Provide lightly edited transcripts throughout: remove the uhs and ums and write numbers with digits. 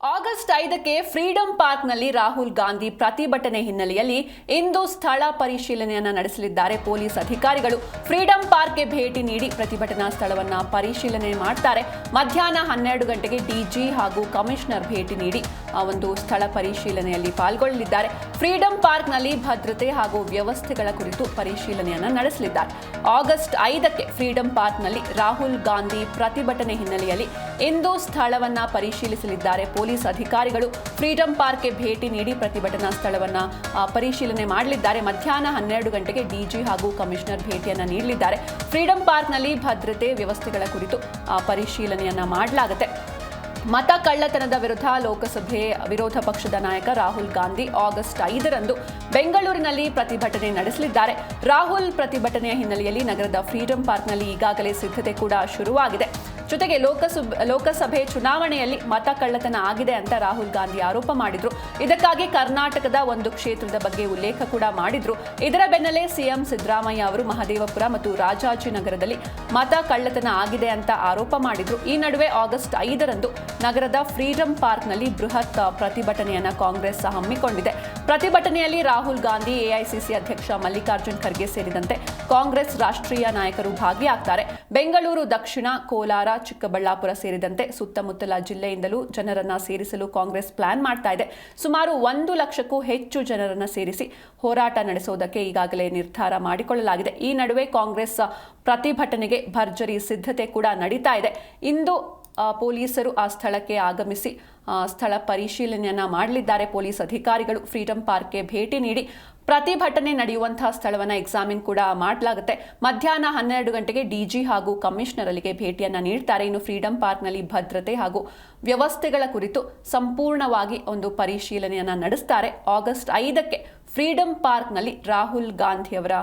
August 5ಕ್ಕೆ freedom ಪಾರ್ಕ್ನಲ್ಲಿ ರಾಹುಲ್ ಗಾಂಧಿ ಪ್ರತಿಭಟನೆ ಹಿನ್ನೆಲೆಯಲ್ಲಿ ಇಂದು ಸ್ಥಳ ಪರಿಶೀಲನೆಯನ್ನು ನಡೆಸಲಿದ್ದಾರೆ ಪೊಲೀಸ್ ಅಧಿಕಾರಿಗಳು. ಫ್ರೀಡಂ ಪಾರ್ಕ್ಗೆ ಭೇಟಿ ನೀಡಿ ಪ್ರತಿಭಟನಾ ಸ್ಥಳವನ್ನು ಪರಿಶೀಲನೆ ಮಾಡ್ತಾರೆ. ಮಧ್ಯಾಹ್ನ 12 ಗಂಟೆಗೆ ಡಿಜಿ ಹಾಗೂ ಕಮಿಷನರ್ ಭೇಟಿ ನೀಡಿ ಒಂದು ಸ್ಥಳ ಪರಿಶೀಲನೆಯಲ್ಲಿ ಪಾಲ್ಗೊಳ್ಳಲಿದ್ದಾರೆ. ಫ್ರೀಡಂ ಪಾರ್ಕ್ನಲ್ಲಿ ಭದ್ರತೆ ಹಾಗೂ ವ್ಯವಸ್ಥೆಗಳ ಕುರಿತು ಪರಿಶೀಲನೆಯನ್ನು ನಡೆಸಲಿದ್ದಾರೆ. ಆಗಸ್ಟ್ 5ಕ್ಕೆ ಫ್ರೀಡಂ ಪಾರ್ಕ್ನಲ್ಲಿ ರಾಹುಲ್ ಗಾಂಧಿ ಪ್ರತಿಭಟನೆ ಹಿನ್ನೆಲೆಯಲ್ಲಿ ಇಂದು ಸ್ಥಳವನ್ನು ಪರಿಶೀಲಿಸಲಿದ್ದಾರೆ ಪೊಲೀಸ್ ಅಧಿಕಾರಿಗಳು. ಫ್ರೀಡಂ ಪಾರ್ಕ್ಗೆ ಭೇಟಿ ನೀಡಿ ಪ್ರತಿಭಟನಾ ಸ್ಥಳವನ್ನು ಪರಿಶೀಲನೆ ಮಾಡಲಿದ್ದಾರೆ. ಮಧ್ಯಾಹ್ನ 12 ಗಂಟೆಗೆ ಡಿಜಿ ಹಾಗೂ ಕಮಿಷನರ್ ಭೇಟಿಯನ್ನು ನೀಡಲಿದ್ದಾರೆ. ಫ್ರೀಡಂ ಪಾರ್ಕ್ನಲ್ಲಿ ಭದ್ರತೆ ವ್ಯವಸ್ಥೆಗಳ ಕುರಿತು ಪರಿಶೀಲನೆಯನ್ನ ಮಾಡಲಾಗುತ್ತೆ. ಮತ ಕಳ್ಳತನದ ವಿರುದ್ಧ ಲೋಕಸಭೆ ವಿರೋಧ ಪಕ್ಷದ ನಾಯಕ ರಾಹುಲ್ ಗಾಂಧಿ ಆಗಸ್ಟ್ 5ರಂದು ಬೆಂಗಳೂರಿನಲ್ಲಿ ಪ್ರತಿಭಟನೆ ನಡೆಸಲಿದ್ದಾರೆ. ರಾಹುಲ್ ಪ್ರತಿಭಟನೆಯ ಹಿನ್ನೆಲೆಯಲ್ಲಿ ನಗರದ ಫ್ರೀಡಂ ಪಾರ್ಕ್ನಲ್ಲಿ ಈಗಾಗಲೇ ಸಿದ್ಧತೆ ಕೂಡ ಶುರುವಾಗಿದೆ. ಜೊತೆಗೆ ಲೋಕಸಭೆ ಚುನಾವಣೆಯಲ್ಲಿ ಮತ ಕಳ್ಳತನ ಆಗಿದೆ ಅಂತ ರಾಹುಲ್ ಗಾಂಧಿ ಆರೋಪ ಮಾಡಿದ್ರು. ಇದಕ್ಕಾಗಿ ಕರ್ನಾಟಕದ ಒಂದು ಕ್ಷೇತ್ರದ ಬಗ್ಗೆ ಉಲ್ಲೇಖ ಕೂಡ ಮಾಡಿದ್ರು. ಇದರ ಬೆನ್ನಲ್ಲೇ ಸಿಎಂ ಸಿದ್ದರಾಮಯ್ಯ ಅವರು ಮಹದೇವಪುರ ಮತ್ತು ರಾಜಾಜಿನಗರದಲ್ಲಿ ಮತ ಕಳ್ಳತನ ಆಗಿದೆ ಅಂತ ಆರೋಪ ಮಾಡಿದ್ರು. ಈ ನಡುವೆ ಆಗಸ್ಟ್ 5ರಂದು ನಗರದ ಫ್ರೀಡಂ ಪಾರ್ಕ್ನಲ್ಲಿ ಬೃಹತ್ ಪ್ರತಿಭಟನೆಯನ್ನ ಕಾಂಗ್ರೆಸ್ ಹಮ್ಮಿಕೊಂಡಿದೆ. ಪ್ರತಿಭಟನೆಯಲ್ಲಿ ರಾಹುಲ್ ಗಾಂಧಿ, ಎಐಸಿಸಿ ಅಧ್ಯಕ್ಷ ಮಲ್ಲಿಕಾರ್ಜುನ್ ಖರ್ಗೆ ಸೇರಿದಂತೆ ಕಾಂಗ್ರೆಸ್ ರಾಷ್ಟ್ರೀಯ ನಾಯಕರು ಭಾಗಿಯಾಗ್ತಾರೆ. ಬೆಂಗಳೂರು ದಕ್ಷಿಣ, ಕೋಲಾರ, ಚಿಕ್ಕಬಳ್ಳಾಪುರ ಸೇರಿದಂತೆ ಸುತ್ತಮುತ್ತಲ ಜಿಲ್ಲೆಯಿಂದಲೂ ಜನರನ್ನ ಸೇರಿಸಲು ಕಾಂಗ್ರೆಸ್ ಪ್ಲಾನ್ ಮಾಡ್ತಾ ಇದೆ. ಸುಮಾರು 1 ಲಕ್ಷಕ್ಕೂ ಹೆಚ್ಚು ಜನರನ್ನ ಸೇರಿಸಿ ಹೋರಾಟ ನಡೆಸುವುದಕ್ಕೆ ಈಗಾಗಲೇ ನಿರ್ಧಾರ ಮಾಡಿಕೊಳ್ಳಲಾಗಿದೆ. ಈ ನಡುವೆ ಕಾಂಗ್ರೆಸ್ ಪ್ರತಿಭಟನೆಗೆ ಭರ್ಜರಿ ಸಿದ್ಧತೆ ಕೂಡ ನಡೀತಾ ಇದೆ. ಇಂದು ಪೊಲೀಸರು ಆ ಸ್ಥಳಕ್ಕೆ ಆಗಮಿಸಿ ಸ್ಥಳ ಪರಿಶೀಲನೆಯನ್ನ ಮಾಡಲಿದ್ದಾರೆ. ಪೊಲೀಸ್ ಅಧಿಕಾರಿಗಳು ಫ್ರೀಡಂ ಪಾರ್ಕ್ಗೆ ಭೇಟಿ ನೀಡಿ ಪ್ರತಿಭಟನೆ ನಡೆಯುವಂತಹ ಸ್ಥಳವನ್ನು ಎಕ್ಸಾಮಿನ್ ಕೂಡ ಮಾಡಲಾಗುತ್ತೆ. ಮಧ್ಯಾಹ್ನ 12 ಗಂಟೆಗೆ ಡಿಜಿ ಹಾಗೂ ಕಮಿಷನರ್ ಅಲ್ಲಿಗೆ ಭೇಟಿಯನ್ನ ನೀಡ್ತಾರೆ. ಇನ್ನು ಫ್ರೀಡಂ ಪಾರ್ಕ್ನಲ್ಲಿ ಭದ್ರತೆ ಹಾಗೂ ವ್ಯವಸ್ಥೆಗಳ ಕುರಿತು ಸಂಪೂರ್ಣವಾಗಿ ಒಂದು ಪರಿಶೀಲನೆಯನ್ನ ನಡೆಸ್ತಾರೆ. ಆಗಸ್ಟ್ 5ಕ್ಕೆ ಫ್ರೀಡಂ ಪಾರ್ಕ್ನಲ್ಲಿ ರಾಹುಲ್ ಗಾಂಧಿ ಅವರ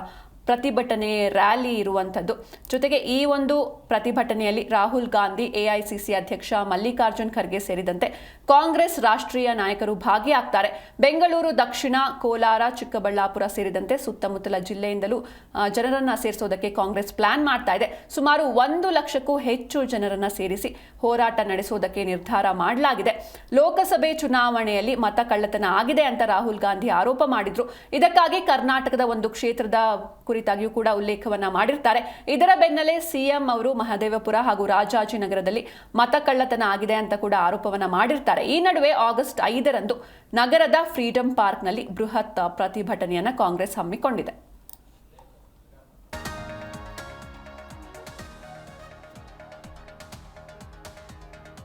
ಪ್ರತಿಭಟನೆ ರ್ಯಾಲಿ ಇರುವಂಥದ್ದು. ಜೊತೆಗೆ ಈ ಒಂದು ಪ್ರತಿಭಟನೆಯಲ್ಲಿ ರಾಹುಲ್ ಗಾಂಧಿ, ಎಐಸಿಸಿ ಅಧ್ಯಕ್ಷ ಮಲ್ಲಿಕಾರ್ಜುನ್ ಖರ್ಗೆ ಸೇರಿದಂತೆ ಕಾಂಗ್ರೆಸ್ ರಾಷ್ಟ್ರೀಯ ನಾಯಕರು ಭಾಗಿಯಾಗ್ತಾರೆ. ಬೆಂಗಳೂರು ದಕ್ಷಿಣ, ಕೋಲಾರ, ಚಿಕ್ಕಬಳ್ಳಾಪುರ ಸೇರಿದಂತೆ ಸುತ್ತಮುತ್ತಲ ಜಿಲ್ಲೆಯಿಂದಲೂ ಜನರನ್ನ ಸೇರಿಸೋದಕ್ಕೆ ಕಾಂಗ್ರೆಸ್ ಪ್ಲಾನ್ ಮಾಡ್ತಾ ಇದೆ. ಸುಮಾರು 1 ಲಕ್ಷಕ್ಕೂ ಹೆಚ್ಚು ಜನರನ್ನ ಸೇರಿಸಿ ಹೋರಾಟ ನಡೆಸುವುದಕ್ಕೆ ನಿರ್ಧಾರ ಮಾಡಲಾಗಿದೆ. ಲೋಕಸಭೆ ಚುನಾವಣೆಯಲ್ಲಿ ಮತ ಕಳ್ಳತನ ಆಗಿದೆ ಅಂತ ರಾಹುಲ್ ಗಾಂಧಿ ಆರೋಪ ಮಾಡಿದ್ರು. ಇದಕ್ಕಾಗಿ ಕರ್ನಾಟಕದ ಒಂದು ಕ್ಷೇತ್ರದ ಕುರಿತಾಗಿಯೂ ಕೂಡ ಉಲ್ಲೇಖವನ್ನ ಮಾಡಿರ್ತಾರೆ. ಇದರ ಬೆನ್ನಲ್ಲೇ ಸಿಎಂ ಅವರು ಮಹದೇವಪುರ ಹಾಗೂ ರಾಜಾಜಿನಗರದಲ್ಲಿ ಮತ ಕಳ್ಳತನ ಆಗಿದೆ ಅಂತ ಕೂಡ ಆರೋಪವನ್ನ ಮಾಡಿರ್ತಾರೆ. ಈ ನಡುವೆ ಆಗಸ್ಟ್ 5ರಂದು ನಗರದ ಫ್ರೀಡಂ ಪಾರ್ಕ್ನಲ್ಲಿ ಬೃಹತ್ ಪ್ರತಿಭಟನೆಯನ್ನ ಕಾಂಗ್ರೆಸ್ ಹಮ್ಮಿಕೊಂಡಿದೆ.